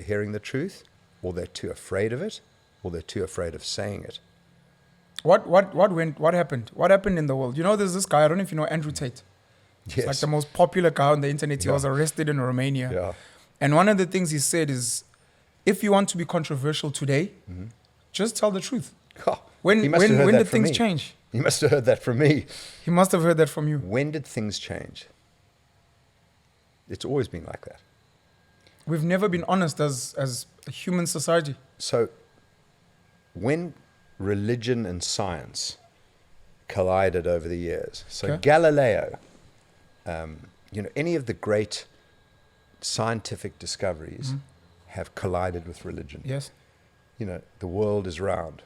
hearing the truth, or they're too afraid of it, or they're too afraid of saying it. What happened? What happened in the world? There's this guy, I don't know if you know Andrew Tate. Yes. He's like the most popular guy on the internet. He Yeah. was arrested in Romania. Yeah. And one of the things he said is, if you want to be controversial today, just tell the truth. Oh, When he must have heard that did from things me. change? He must have heard that from me. He must have heard that from you. When did things change? It's always been like that. We've never been honest as a human society. So when religion and science collided over the years, so Okay. Galileo, any of the great scientific discoveries have collided with religion. Yes. The world is round.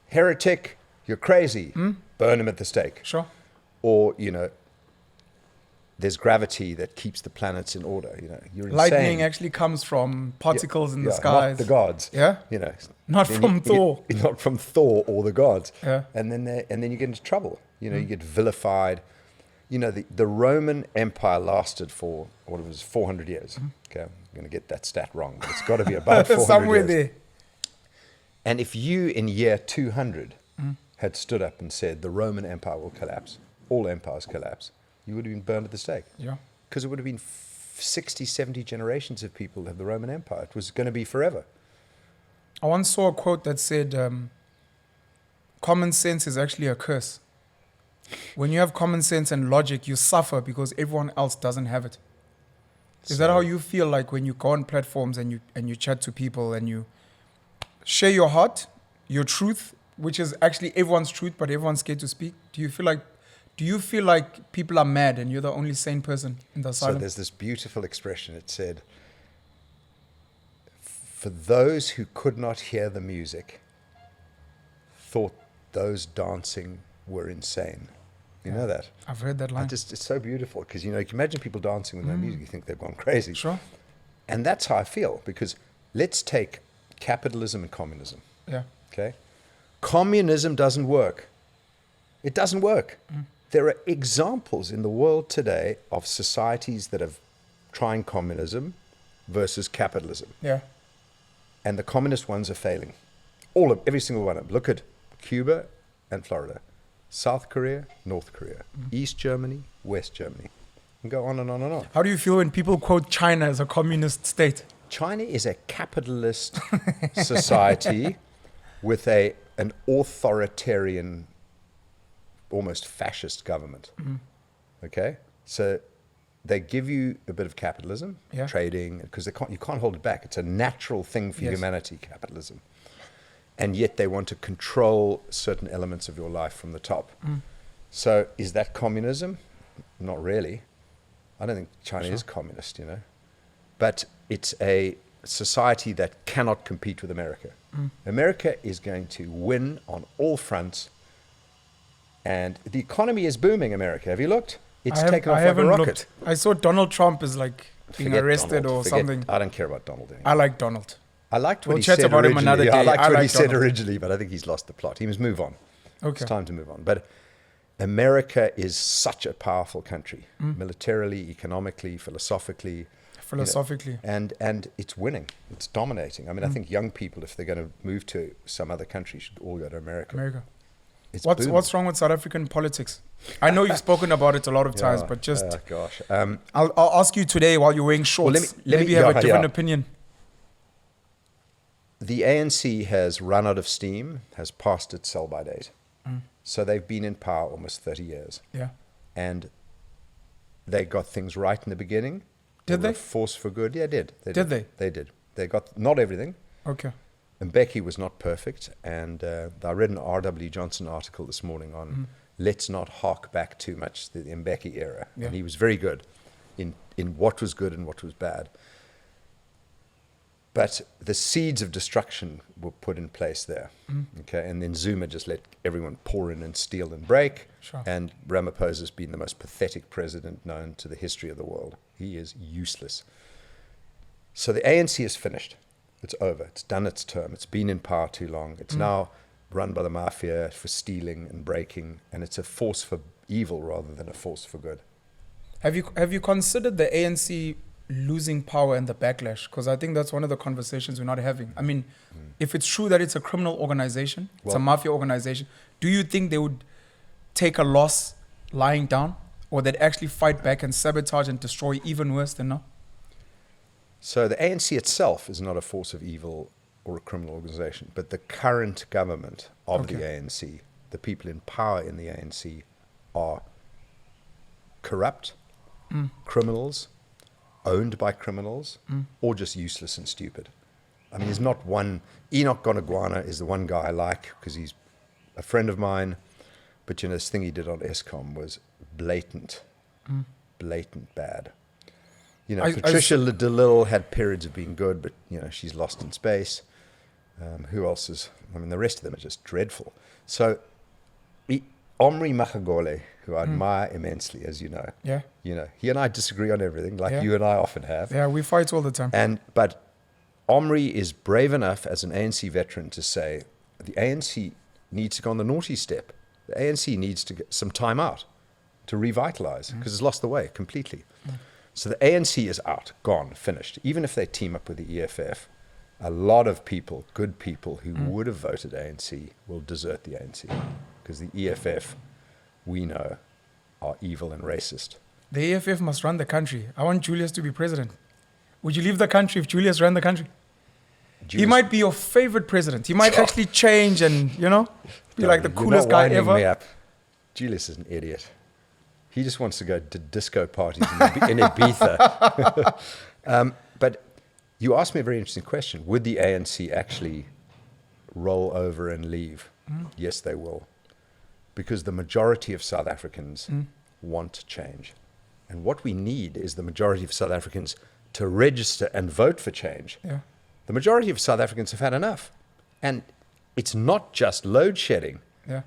Heretic, you're crazy. Burn him at the stake. Sure. Or, there's gravity that keeps the planets in order. You're insane. Lightning actually comes from particles in the skies. Not the gods. Yeah? Not Then from Thor. Not from Thor or the gods. Yeah. And then you get into trouble. You get vilified. The Roman Empire lasted for, 400 years. Okay, I'm going to get that stat wrong, but it's got to be about 400 Somewhere years. there. And if you, in year 200, had stood up and said, the Roman Empire will collapse, all empires collapse, you would have been burned at the stake. Yeah. Because it would have been 60, 70 generations of people have the Roman Empire. It was going to be forever. I once saw a quote that said, common sense is actually a curse. When you have common sense and logic, you suffer because everyone else doesn't have it. Is that how you feel like when you go on platforms and you chat to people and you share your heart, your truth, which is actually everyone's truth, but everyone's scared to speak? Do you feel like people are mad and you're the only sane person in the asylum? So there's this beautiful expression. It said, for those who could not hear the music, thought those dancing were insane. You know that? I've heard that line. It's so beautiful because, you can imagine people dancing with no music. You think they've gone crazy. Sure. And that's how I feel, because let's take capitalism and communism. Yeah. Okay? Communism doesn't work. It doesn't work. There are examples in the world today of societies that have trying communism versus capitalism. Yeah. And the communist ones are failing. Every single one of them. Look at Cuba and Florida, South Korea, North Korea, East Germany, West Germany, and go on and on and on. How do you feel when people quote China as a communist state? China is a capitalist society with an authoritarian, almost fascist government. Okay? So they give you a bit of capitalism, trading, because you can't hold it back. It's a natural thing for humanity, capitalism. And yet they want to control certain elements of your life from the top. So is that communism? Not really. I don't think China is communist, But it's a society that cannot compete with America. America is going to win on all fronts. And the economy is booming, America. Have you looked? It's taken off like a rocket. Looked. I saw Donald Trump is like being arrested or something. I don't care about Donald anymore. I like Donald. I liked what We'll he chat said about him originally. another Yeah, day. I liked I what like he said Donald. originally, but I think he's lost the plot. He must move on. Okay. It's time to move on. But America is such a powerful country, militarily, economically, philosophically. And it's winning. It's dominating. I mean, I think young people, if they're going to move to some other country, should all go to America. It's What's wrong with South African politics? I know you've spoken about it a lot of times, but just gosh. I'll ask you today while you're wearing shorts. Maybe you have a different opinion. The ANC has run out of steam, has passed its sell-by date. So they've been in power almost 30 years. Yeah. And they got things right in the beginning. Did they? Were a force for good. Yeah, did. Did they? They did. They got not everything. Okay. And Becky was not perfect. And I read an R.W. Johnson article this morning on let's not hark back too much to the Mbeki era. Yeah. And he was very good in what was good and what was bad. But the seeds of destruction were put in place there. Okay, and then Zuma just let everyone pour in and steal and break. Sure. And Ramaphosa's been the most pathetic president known to the history of the world. He is useless. So the ANC is finished. It's over. It's done its term. It's been in power too long. It's now run by the mafia for stealing and breaking, and it's a force for evil rather than a force for good. Have you considered the ANC losing power and the backlash? Because I think that's one of the conversations we're not having. I mean, if it's true that it's a criminal organization, it's a mafia organization, do you think they would take a loss lying down, or they'd actually fight back and sabotage and destroy even worse than now? So the ANC itself is not a force of evil or a criminal organization, but the current government of the ANC, the people in power in the ANC, are corrupt, criminals, owned by criminals, or just useless and stupid. I mean, there's not one. Enoch Gonaguana is the one guy I like because he's a friend of mine, but you know, this thing he did on ESCOM was blatant bad. You know, Patricia DeLille had periods of being good, but you know, she's lost in space. Who else is? I mean, the rest of them are just dreadful. So, Omri Mahagole, who I admire immensely, as you know. Yeah. You know, he and I disagree on everything, like you and I often have. Yeah, we fight all the time. But Omri is brave enough as an ANC veteran to say the ANC needs to go on the naughty step. The ANC needs to get some time out to revitalize because it's lost the way completely. So the ANC is out, gone, finished. Even if they team up with the EFF, a lot of people, good people who would have voted ANC will desert the ANC because the EFF, we know, are evil and racist. The EFF must run the country. I want Julius to be president. Would you leave the country if Julius ran the country? He might be your favorite president. He might actually change and, you know, be like the coolest guy ever. Me up. Julius is an idiot. He just wants to go to disco parties in Ibiza. But you asked me a very interesting question. Would the ANC actually roll over and leave? Yes, they will. Because the majority of South Africans want change. And what we need is the majority of South Africans to register and vote for change. Yeah. The majority of South Africans have had enough. And it's not just load shedding. Yeah.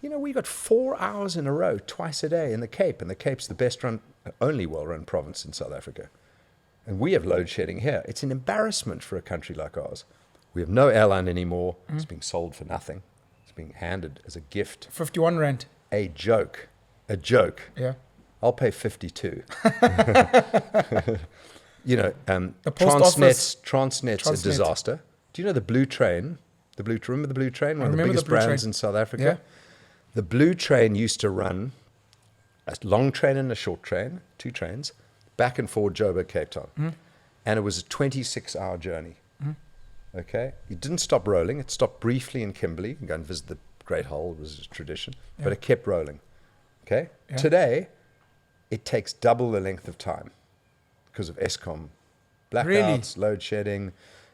You know, we got 4 hours in a row, twice a day in the Cape, and the Cape's the best run, only well-run province in South Africa. And we have load shedding here. It's an embarrassment for a country like ours. We have no airline anymore. It's being sold for nothing. It's being handed as a gift. 51 rand. A joke. A joke. Yeah. I'll pay 52. You know, The post office. Transnet's a disaster. Do you know the Blue Train? Remember the Blue Train? One of the biggest brands in South Africa. Yeah. The Blue Train used to run a long train and a short train, 2 trains, back and forth Joburg, Cape Town. And it was a 26-hour journey. Okay? It didn't stop rolling. It stopped briefly in Kimberley. You can go and visit the Great Hall. It was a tradition. Yeah. But it kept rolling. Okay? Yeah. Today, it takes double the length of time because of ESCOM blackouts, load shedding,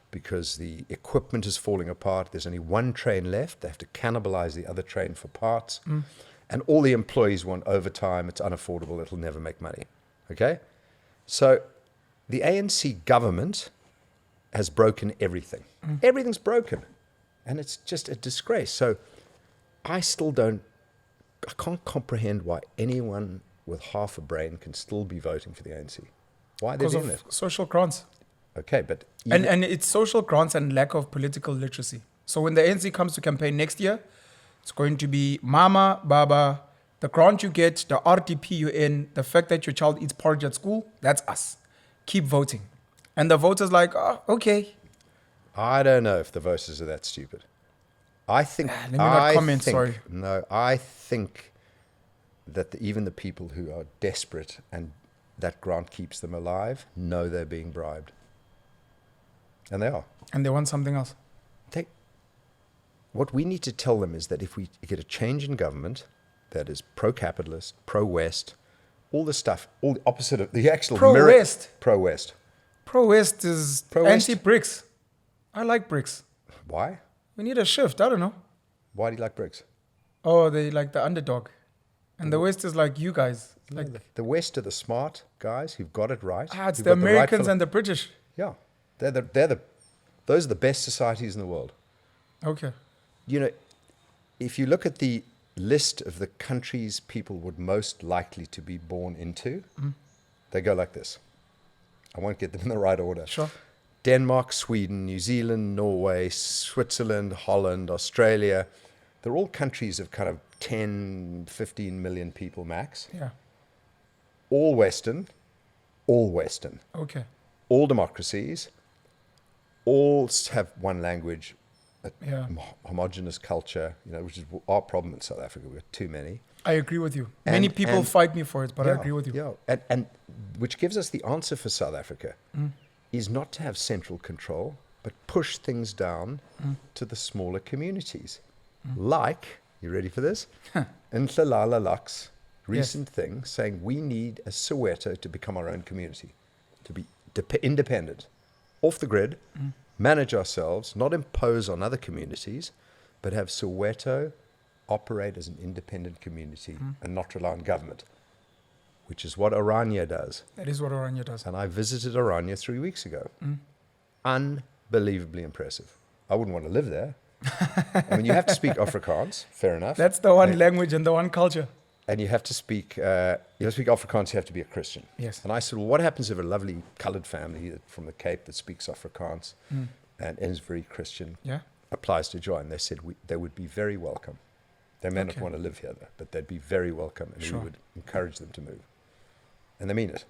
because the equipment is falling apart. There's only one train left. They have to cannibalize the other train for parts. And all the employees want overtime. It's unaffordable. It'll never make money. Okay? So the ANC government has broken everything. Everything's broken. And it's just a disgrace. So I can't comprehend why anyone with half a brain can still be voting for the ANC. Why are they doing that? Social grants. Okay, but... And it's social grants and lack of political literacy. So when the ANC comes to campaign next year, it's going to be Mama, Baba, the grant you get, the RDP you're in, the fact that your child eats porridge at school, that's us. Keep voting. And the voters like, oh, okay. I don't know if the voters are that stupid. I think... Let me not comment, sorry. No, I think that even the people who are desperate and that grant keeps them alive know they're being bribed. And they are. And they want something else. What we need to tell them is that if we get a change in government that is pro-capitalist, pro-West, all the stuff, all the opposite of the actual... Pro-West. Pro-West. Pro-West is anti-BRICS. I like BRICS. Why? We need a shift. I don't know. Why do you like BRICS? Oh, they like the underdog. And the West is like you guys. Like the West are the smart guys who've got it right. It's the Americans and the British. Yeah. Those are the best societies in the world. Okay. You know, if you look at the list of the countries people would most likely to be born into, they go like this. I won't get them in the right order. Sure. Denmark, Sweden, New Zealand, Norway, Switzerland, Holland, Australia. They're all countries of kind of 10, 15 million people max. Yeah. All Western, all Western, Okay. all democracies, all have one language, a Yeah. homogenous culture, which is our problem in South Africa. We've got too many. I agree with you. Many people fight me for it, but I agree with you. Yeah, and which gives us the answer for South Africa is not to have central control, but push things down to the smaller communities. Like, you ready for this? In Nhlala Lux, recent thing saying we need a Soweto to become our own community, to be independent, off the grid, manage ourselves, not impose on other communities, but have Soweto operate as an independent community and not rely on government, which is what Oranje does. That is what Oranje does. And I visited Oranje 3 weeks ago. Unbelievably impressive. I wouldn't want to live there. I mean, you have to speak Afrikaans, fair enough. That's the one language and the one culture. And you have to speak Afrikaans, you have to be a Christian. Yes. And I said, well, what happens if a lovely coloured family from the Cape that speaks Afrikaans and is very Christian applies to join? They said they would be very welcome. They may not want to live here, though, but they'd be very welcome, and we would encourage them to move. And they mean it.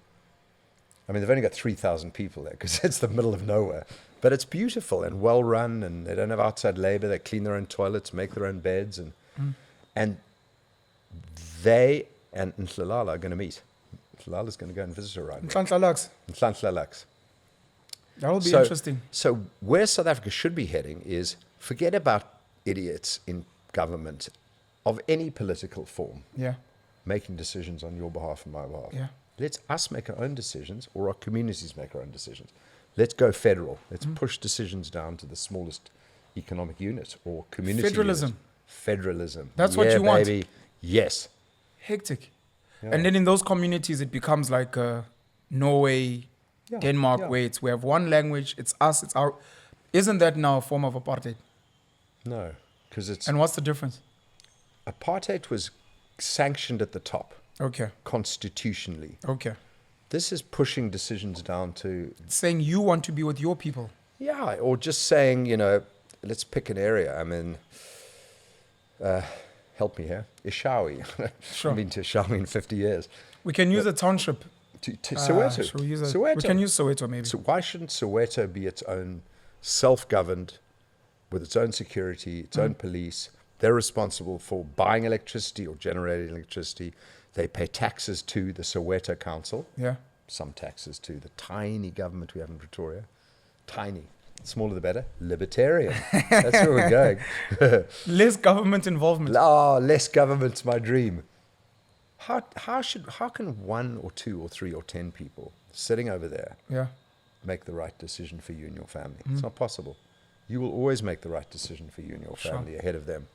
I mean, they've only got 3,000 people there because it's the middle of nowhere. But it's beautiful and well-run, and they don't have outside labor. They clean their own toilets, make their own beds, and they and Nhlala are going to meet. Nhlala's going to go and visit her right now. Nhlanhla Lux. That will be interesting. So where South Africa should be heading is forget about idiots in government of any political form making decisions on your behalf and my behalf. Yeah. Let's us make our own decisions, or our communities make our own decisions. Let's go federal. Let's push decisions down to the smallest economic unit or community Federalism. unit. Federalism. That's what you want. Baby. Yes. Hectic. Yeah. And then in those communities, it becomes like Norway, Denmark, where we have one language, it's us, it's our... Isn't that now a form of apartheid? No, because it's... And what's the difference? Apartheid was sanctioned at the top. Okay. Constitutionally. Okay. This is pushing decisions down to... It's saying you want to be with your people. Yeah, or just saying, let's pick an area. I mean, help me here. Ishawi. Sure. I've been to Ishawi in 50 years. We can use a township. To Soweto. Should we use Soweto. We can use Soweto maybe. So why shouldn't Soweto be its own self-governed, with its own security, its own police? They're responsible for buying electricity or generating electricity. They pay taxes to the Soweto Council. Yeah. Some taxes to the tiny government we have in Pretoria. Tiny. Smaller the better. Libertarian. That's where we're going. Less government involvement. Less government's my dream. How can 1 or 2 or 3 or 10 people sitting over there make the right decision for you and your family? It's not possible. You will always make the right decision for you and your family ahead of them.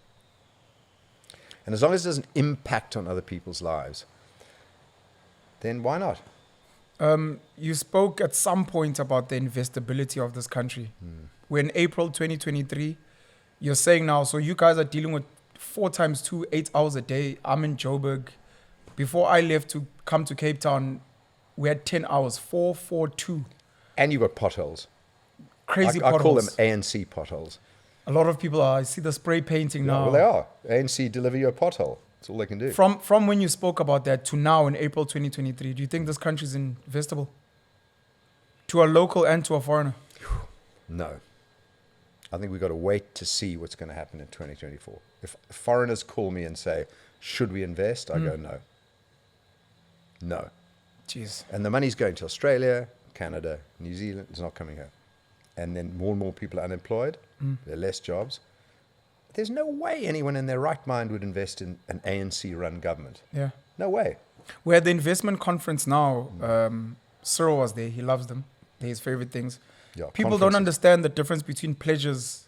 And as long as it doesn't impact on other people's lives, then why not? You spoke at some point about the investability of this country. When April 2023, you're saying now, so you guys are dealing with 4 times 2, 8 hours a day. I'm in Joburg. Before I left to come to Cape Town, we had 10 hours, 4, 4, 2. And you got potholes. Crazy I potholes. call them ANC potholes. A lot of people I see the spray painting now. Well, they are. ANC deliver you a pothole. That's all they can do. From when you spoke about that to now in April 2023, do you think this country is investable? To a local and to a foreigner? No. I think we've got to wait to see what's going to happen in 2024. If foreigners call me and say, should we invest? I go, no. No. Jeez. And the money's going to Australia, Canada, New Zealand. It's not coming here. And then more and more people are unemployed. There are less jobs. There's no way anyone in their right mind would invest in an ANC-run government. Yeah. No way. We're at the investment conference now. Cyril was there. He loves them. They're his favorite things. Yeah, people don't understand the difference between pledges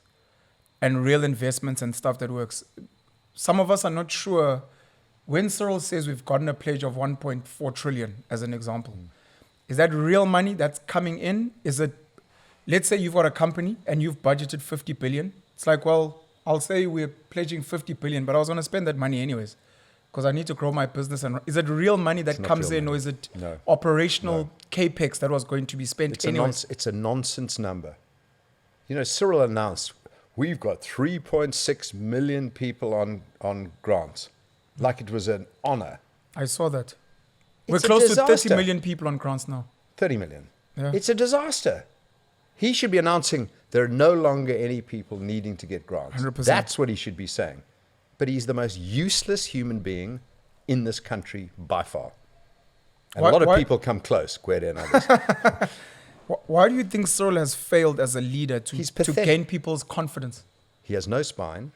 and real investments and stuff that works. Some of us are not sure. When Cyril says we've gotten a pledge of 1.4 trillion, as an example, is that real money that's coming in? Is it, let's say you've got a company and you've budgeted 50 billion. It's like, well, I'll say we're pledging 50 billion, but I was going to spend that money anyways because I need to grow my business. And is it real money that comes in, or is it operational capex that was going to be spent anyways? It's a nonsense number. Cyril announced we've got 3.6 million people on grants, like it was an honor. I saw that. We're It's a close to disaster. 30 million people on grants now. 30 million. Yeah. It's a disaster. He should be announcing there are no longer any people needing to get grants. 100%. That's what he should be saying. But he's the most useless human being in this country by far. And a lot of people come close, Gwede and others. Why do you think Cyril has failed as a leader to gain people's confidence? He has no spine.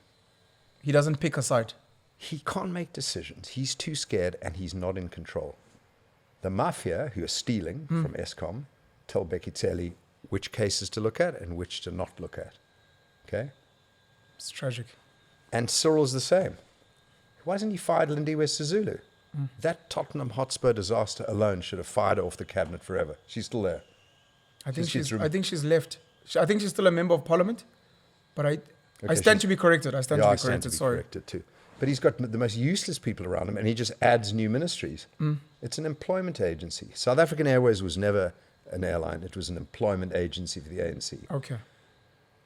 He doesn't pick a side. He can't make decisions. He's too scared and he's not in control. The mafia, who are stealing from Eskom, tell Bekiteli which cases to look at and which to not look at. Okay? It's tragic. And Cyril's the same. Why hasn't he fired Lindiwe Sizulu? That Tottenham Hotspur disaster alone should have fired her off the cabinet forever. She's still there. I think she's left. I think she's still a member of parliament, but I stand to be corrected. I stand to be corrected. Sorry. Corrected too. But he's got the most useless people around him, and he just adds new ministries. It's an employment agency. South African Airways was never an airline. It was an employment agency for the ANC. Okay.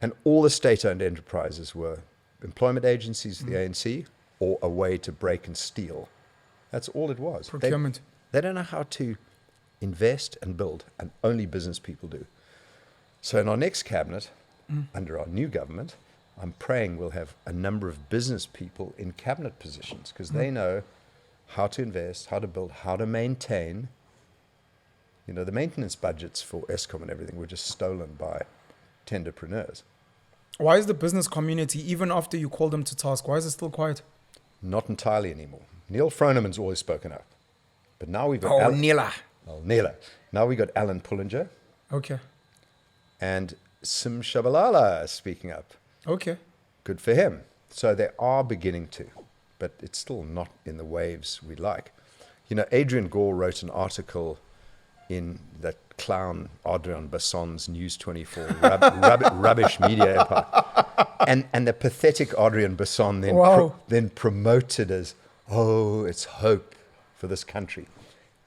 And all the state-owned enterprises were employment agencies for the ANC or a way to break and steal. That's all it was. Procurement. They don't know how to invest and build, and only business people do. So in our next cabinet, under our new government, I'm praying we'll have a number of business people in cabinet positions because they know how to invest, how to build, how to maintain. You know, the maintenance budgets for Eskom and everything were just stolen by tenderpreneurs. Why is the business community, even after you call them to task, why is it still quiet? Not entirely anymore. Neil Froneman's always spoken up. But now we've got Nila. Now we got Alan Pullinger Okay. and Sim Shabalala speaking up. Okay. Good for him. So they are beginning to, but it's still not in the waves we like. You know, Adrian Gore wrote an article in that clown Adrian Basson's News 24 rubbish media empire. And the pathetic Adrian Basson then promoted as, oh, it's hope for this country.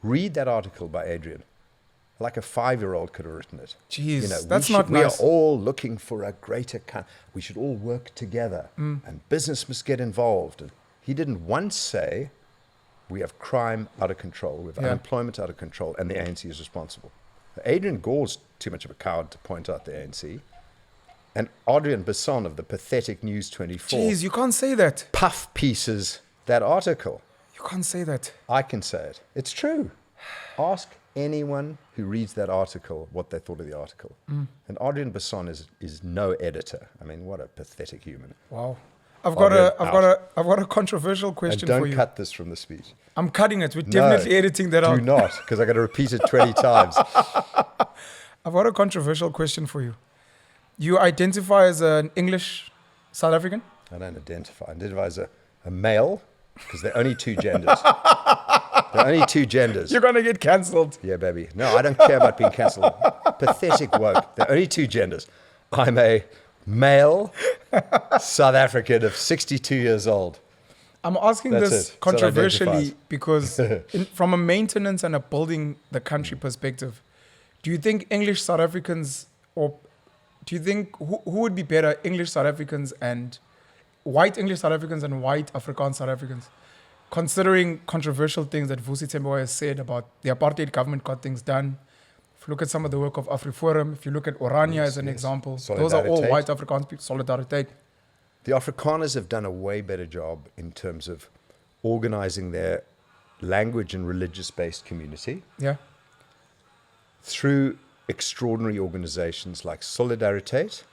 Read that article by Adrian. Like a 5-year-old could have written it. Jeez, you know, that's not nice. We are all looking for a greater country. We should all work together. And business must get involved. And he didn't once say, we have crime out of control. We have unemployment out of control. And the ANC is responsible. Adrian Gore's too much of a coward to point out the ANC. And Adrian Basson of the pathetic News 24. Jeez, you can't say that. Puff pieces that article. You can't say that. I can say it. It's true. Ask anyone who reads that article what they thought of the article. And Adrian Basson is no editor. I mean, what a pathetic human. Wow. I've got a controversial question and for you. don't cut this from the speech. I'm cutting it. We're definitely editing that out. Do not, because I got to repeat it 20 times. I've got a controversial question for you. You identify as an English South African? I don't identify. I identify as a male, because there are only two genders. There are only two genders. You're going to get cancelled. Yeah, baby. No, I don't care about being cancelled. Pathetic woke. There are only two genders. I'm a male South African of 62 years old. I'm asking this controversially because from a maintenance and a building the country perspective, do you think English South Africans, or do you think who would be better, English South Africans and white English South Africans and white Afrikaans South Africans? Considering controversial things that Vusi Tembo has said about the apartheid government got things done. If you look at some of the work of AfriForum, if you look at Orania as an example, those are all white Afrikaans people. Solidariteit. The Afrikaners have done a way better job in terms of organizing their language and religious-based community. Yeah. Through extraordinary organizations like Solidariteit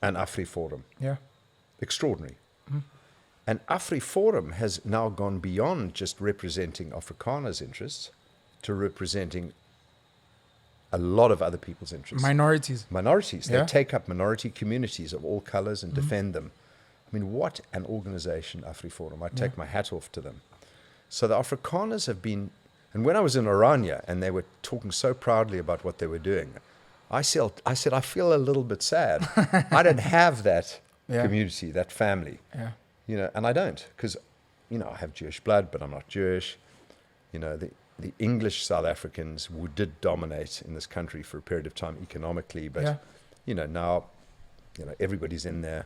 and AfriForum. Yeah. Extraordinary. And AfriForum has now gone beyond just representing Afrikaners' interests to representing a lot of other people's interests. Minorities. They take up minority communities of all colors and defend them. I mean, what an organization, AfriForum. I take my hat off to them. So the Afrikaners have been, and when I was in Orania and they were talking so proudly about what they were doing, I said, I feel a little bit sad. I don't have that community, that family. Yeah. You know, and I don't, because, you know, I have Jewish blood, but I'm not Jewish. You know, the English South Africans who did dominate in this country for a period of time economically, but, you know, now, you know, everybody's in there.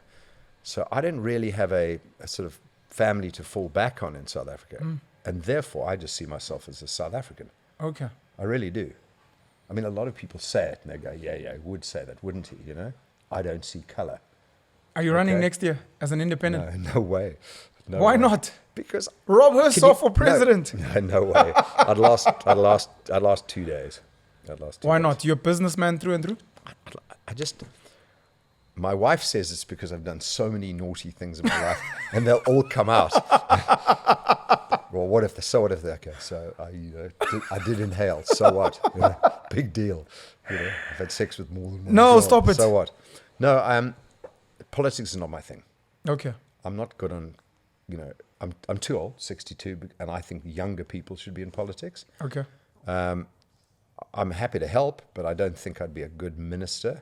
So I didn't really have a sort of family to fall back on in South Africa. And therefore, I just see myself as a South African. Okay. I really do. I mean, a lot of people say it and they go, yeah, he would say that, wouldn't he? You know, I don't see color. Are you running Okay. next year as an independent? No way. No Why way. not? Because Rob Can you- Hersov for president. No way. I'd last 2 days. Why not? You're a businessman through and through? I just, my wife says it's because I've done so many naughty things in my life, and they'll all come out. Well, what if okay, so I did inhale. So what? You know, big deal. You know, I've had sex with more than one No, girl. stop it. So what? No, politics is not my thing. Okay. I'm not good on, you know, I'm too old, 62, and I think younger people should be in politics. Okay. I'm happy to help, but I don't think I'd be a good minister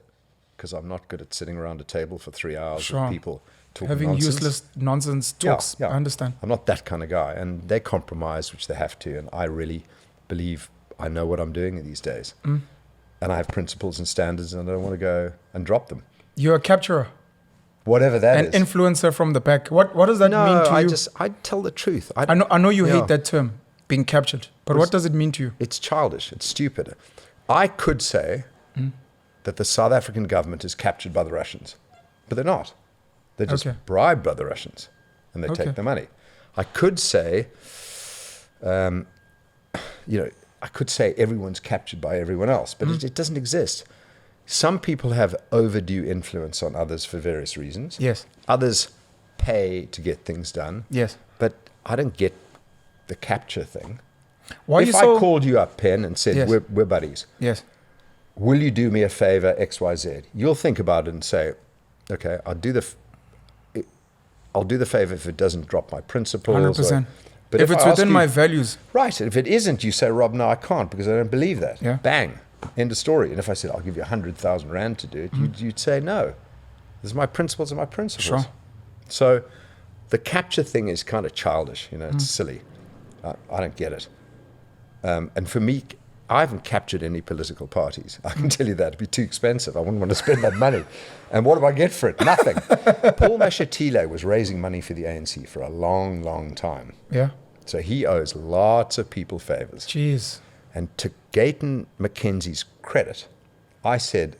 because I'm not good at sitting around a table for 3 hours Sure. with people talking Having nonsense. useless nonsense talks. Yeah. I understand. I'm not that kind of guy, and they compromise, which they have to, and I really believe I know what I'm doing these days. And I have principles and standards, and I don't want to go and drop them. You're a capturer, Whatever that an is. influencer from the back. What does that mean to you? I tell the truth. I know you Yeah. hate that term, being captured. But what does it mean to you? It's childish. It's stupid. I could say that the South African government is captured by the Russians, but they're not. They're just Okay. bribed by the Russians, and they Okay. take the money. I could say, I could say everyone's captured by everyone else, but it doesn't exist. Some people have overdue influence on others for various reasons. Yes. Others pay to get things done. Yes. But I don't get the capture thing. Why are if you I so... called you up, Pen, and said, Yes. we're buddies, Yes. will you do me a favor, X, Y, Z? You'll think about it and say, okay, I'll do the favor if it doesn't drop my principles. 100%. But if it's I ask within you- my values. Right. And if it isn't, you say, Rob, no, I can't because I don't believe that. Yeah. Bang. End of story. And if I said, I'll give you 100,000 Rand to do it, you'd say, no. This is my principles are my principles. Sure. So the capture thing is kind of childish. You know, it's silly. I don't get it. And for me, I haven't captured any political parties. I can tell you that. It'd be too expensive. I wouldn't want to spend that money. And what do I get for it? Nothing. Paul Mashatile was raising money for the ANC for a long, long time. Yeah. So he owes lots of people favors. Jeez. And to Gayton McKenzie's credit, I said,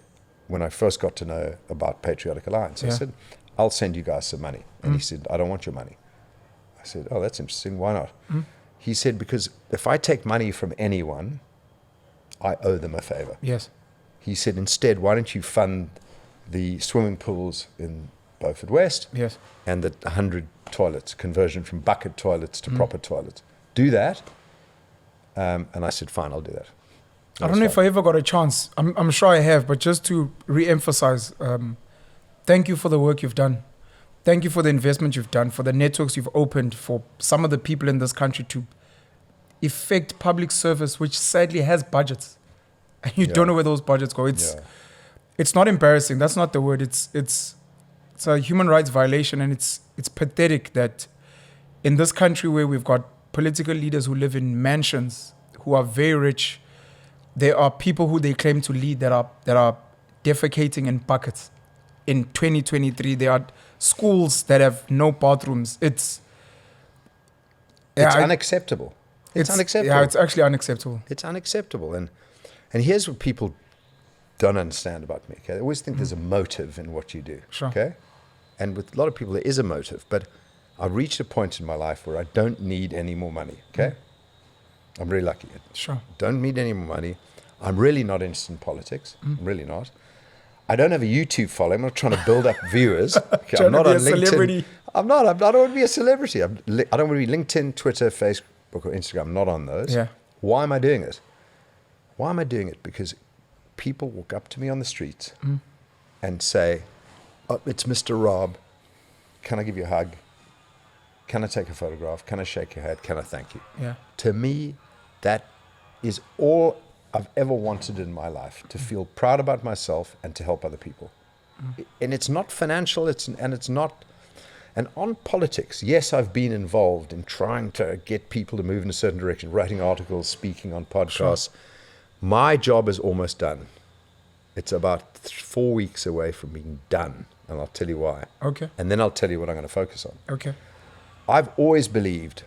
when I first got to know about Patriotic Alliance, I Yeah. said, I'll send you guys some money. And he said, I don't want your money. I said, oh, that's interesting. Why not? He said, because if I take money from anyone, I owe them a favor. Yes. He said, instead, why don't you fund the swimming pools in Beaufort West Yes. and the 100 toilets, conversion from bucket toilets to proper toilets. Do that. And I said, fine, I'll do that. I don't know if I ever got a chance. I'm sure I have, but just to re-emphasize, thank you for the work you've done. Thank you for the investment you've done, for the networks you've opened, for some of the people in this country to effect public service, which sadly has budgets. And you don't know where those budgets go. It's not embarrassing. That's not the word. It's a human rights violation, and it's pathetic that in this country where we've got political leaders who live in mansions, who are very rich, there are people who they claim to lead that are defecating in buckets. In 2023, there are schools that have no bathrooms. It's unacceptable. It's unacceptable. Yeah, it's actually unacceptable. It's unacceptable. And here's what people don't understand about me. Okay? They always think there's a motive in what you do. Sure. Okay? And with a lot of people, there is a motive. But I've reached a point in my life where I don't need any more money. Okay? I'm really lucky. Sure. Don't need any more money. I'm really not interested in politics. I'm really not. I don't have a YouTube following. I'm not trying to build up viewers. Okay, Trying I'm not to be on a LinkedIn. celebrity. I'm not. I don't want to be a celebrity. I don't want to be LinkedIn, Twitter, Facebook, or Instagram. I'm not on those. Yeah. Why am I doing it? Why am I doing it? Because people walk up to me on the street and say, oh, it's Mr. Rob. Can I give you a hug? Can I take a photograph? Can I shake your hand? Can I thank you? Yeah. To me, that is all I've ever wanted in my life, to feel proud about myself and to help other people. And it's not financial, and on politics, yes, I've been involved in trying to get people to move in a certain direction, writing articles, speaking on podcasts. Sure. My job is almost done. It's about 4 weeks away from being done, and I'll tell you why. Okay. And then I'll tell you what I'm going to focus on. Okay. I've always believed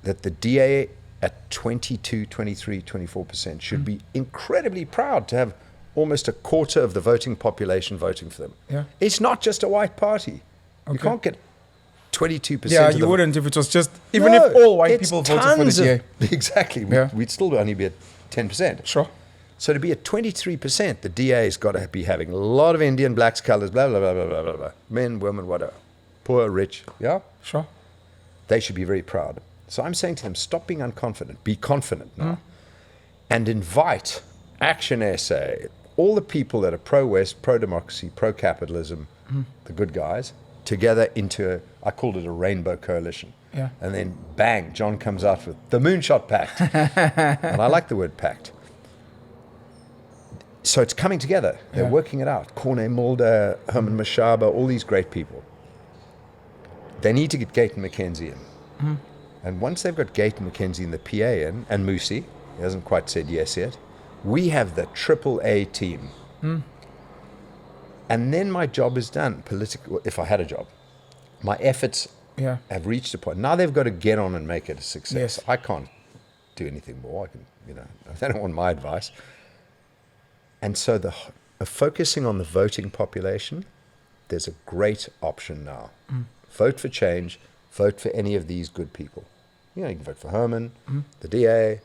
that the DA at 22, 23, 24% should be incredibly proud to have almost a quarter of the voting population voting for them. Yeah. It's not just a white party. You Okay. can't get 22%. Yeah, of you the wouldn't if it was just, even No, if all white it's people voted for the tons DA. Exactly. Yeah. We'd still only be at 10%. Sure. So to be at 23%, the DA's got to be having a lot of Indian, blacks, colors, blah, blah, blah, blah, blah, blah, blah. Men, women, whatever. Poor, rich. Yeah? Sure. They should be very proud. So I'm saying to them, stop being unconfident. Be confident now. And invite Action SA, all the people that are pro-West, pro-democracy, pro-capitalism, the good guys, together into, I called it a rainbow coalition. Yeah. And then bang, John comes out with the Moonshot Pact. And I like the word pact. So it's coming together. They're working it out. Corne Mulder, Herman Mashaba, all these great people. They need to get Gate and McKenzie in. And once they've got Gate and McKenzie in the PA in, and Moosey, he hasn't quite said yes yet, we have the AAA team. And then my job is done. If I had a job. My efforts have reached a point. Now they've got to get on and make it a success. Yes. I can't do anything more. I can, they don't want my advice. And so the focusing on the voting population, there's a great option now. Vote for change. Vote for any of these good people. You can vote for Herman, the DA,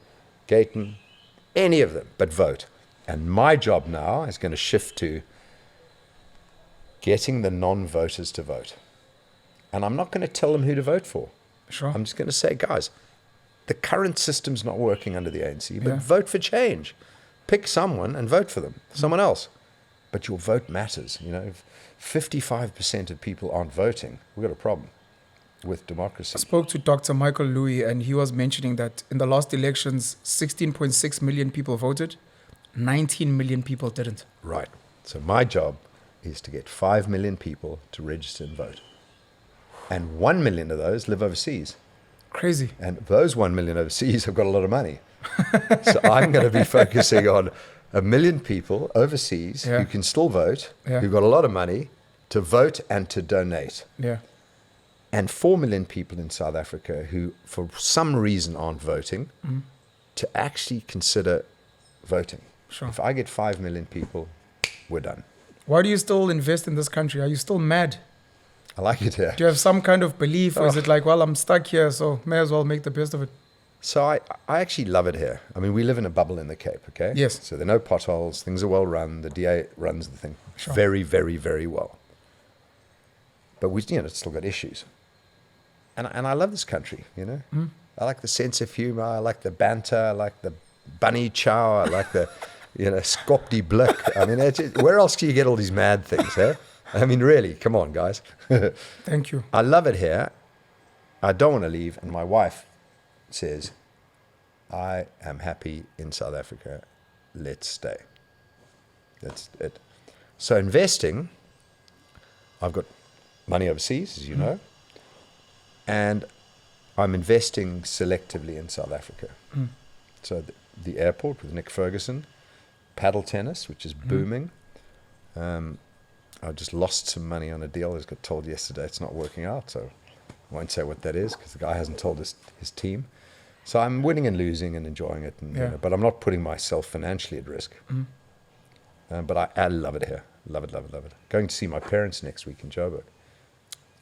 Gayton, any of them, but vote. And my job now is going to shift to getting the non-voters to vote. And I'm not going to tell them who to vote for. Sure. I'm just going to say, guys, the current system's not working under the ANC, but Yeah. vote for change. Pick someone and vote for them, someone else. But your vote matters. If 55% of people aren't voting, we've got a problem with democracy. I spoke to Dr. Michael Louis, and he was mentioning that in the last elections, 16.6 million people voted, 19 million people didn't. Right. So my job is to get 5 million people to register and vote. And 1 million of those live overseas. Crazy. And those 1 million overseas have got a lot of money. So I'm going to be focusing on 1 million people overseas who can still vote, who've got a lot of money to vote and to donate. Yeah. And 4 million people in South Africa who, for some reason, aren't voting, to actually consider voting. Sure. If I get 5 million people, we're done. Why do you still invest in this country? Are you still mad? I like it here. Do you have some kind of belief, or is it like, well, I'm stuck here, so may as well make the best of it? So I actually love it here. I mean, we live in a bubble in the Cape, okay? Yes. So there are no potholes. Things are well run. The DA runs the thing very, very, very well. But it's still got issues. And I love this country, I like the sense of humor. I like the banter. I like the bunny chow. I like the, skop die blik. I mean, where else do you get all these mad things, eh? I mean, really, come on, guys. Thank you. I love it here. I don't want to leave. And my wife says, I am happy in South Africa. Let's stay. That's it. So investing, I've got money overseas, as you know, and I'm investing selectively in South Africa. So the airport with Nick Ferguson, paddle tennis, which is booming. I just lost some money on a deal. I got told yesterday it's not working out, so I won't say what that is because the guy hasn't told his team. So I'm winning and losing and enjoying it, but I'm not putting myself financially at risk. But I love it here. Love it, love it, love it. Going to see my parents next week in Joburg.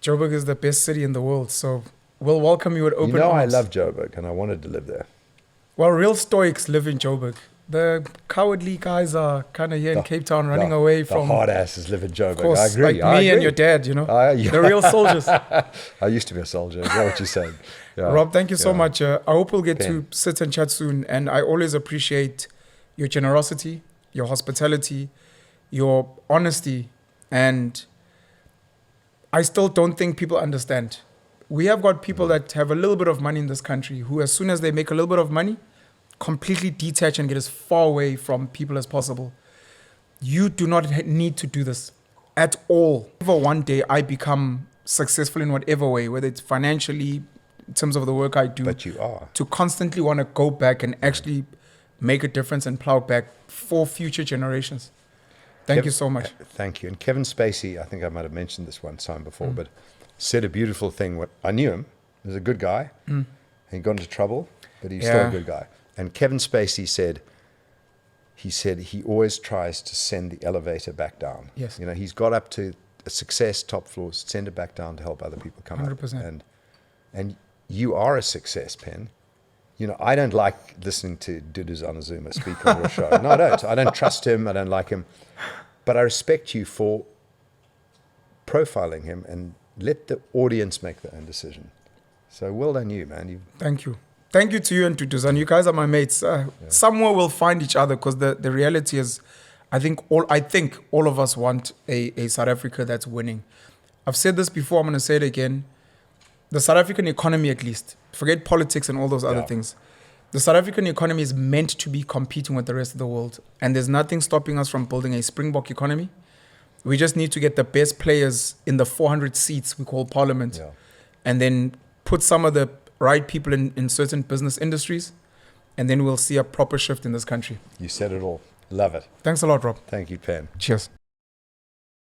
Joburg is the best city in the world, so we'll welcome you with open arms. I love Joburg, and I wanted to live there. Well, real stoics live in Joburg. The cowardly guys are kind of here in Cape Town running away from... The hard asses live in Joburg. Of course, I agree. like me and your dad, the real soldiers. I used to be a soldier. Is that what you're saying? Yeah. Rob, thank you so much. I hope we'll get to sit and chat soon. And I always appreciate your generosity, your hospitality, your honesty. And I still don't think people understand. We have got people that have a little bit of money in this country who, as soon as they make a little bit of money, completely detach and get as far away from people as possible. You do not need to do this at all. If one day I become successful in whatever way, whether it's financially, in terms of the work I do, but you are, to constantly want to go back and actually make a difference and plow back for future generations. Thank you so much. Thank you. And Kevin Spacey, I think I might have mentioned this one time before, but said a beautiful thing. I knew him. He was a good guy. And he got into trouble. but he's still a good guy. And Kevin Spacey said he always tries to send the elevator back down. Yes. You know, he's got up to a success, top floors, send it back down to help other people come 100%. up. And you are a success, Pen. You know, I don't like listening to Dudu Zanazuma speak on your show. No, I don't. I don't trust him. I don't like him. But I respect you for profiling him and let the audience make their own decision. So well done you, man. Thank you. Thank you to you and to Duzan. You guys are my mates. Somewhere we'll find each other, because the reality is, I think all of us want a South Africa that's winning. I've said this before, I'm going to say it again. The South African economy, at least, forget politics and all those other things. The South African economy is meant to be competing with the rest of the world. And there's nothing stopping us from building a Springbok economy. We just need to get the best players in the 400 seats we call parliament. Yeah. And then put some of the right people in certain business industries. And then we'll see a proper shift in this country. You said it all. Love it. Thanks a lot, Rob. Thank you, Pen. Cheers.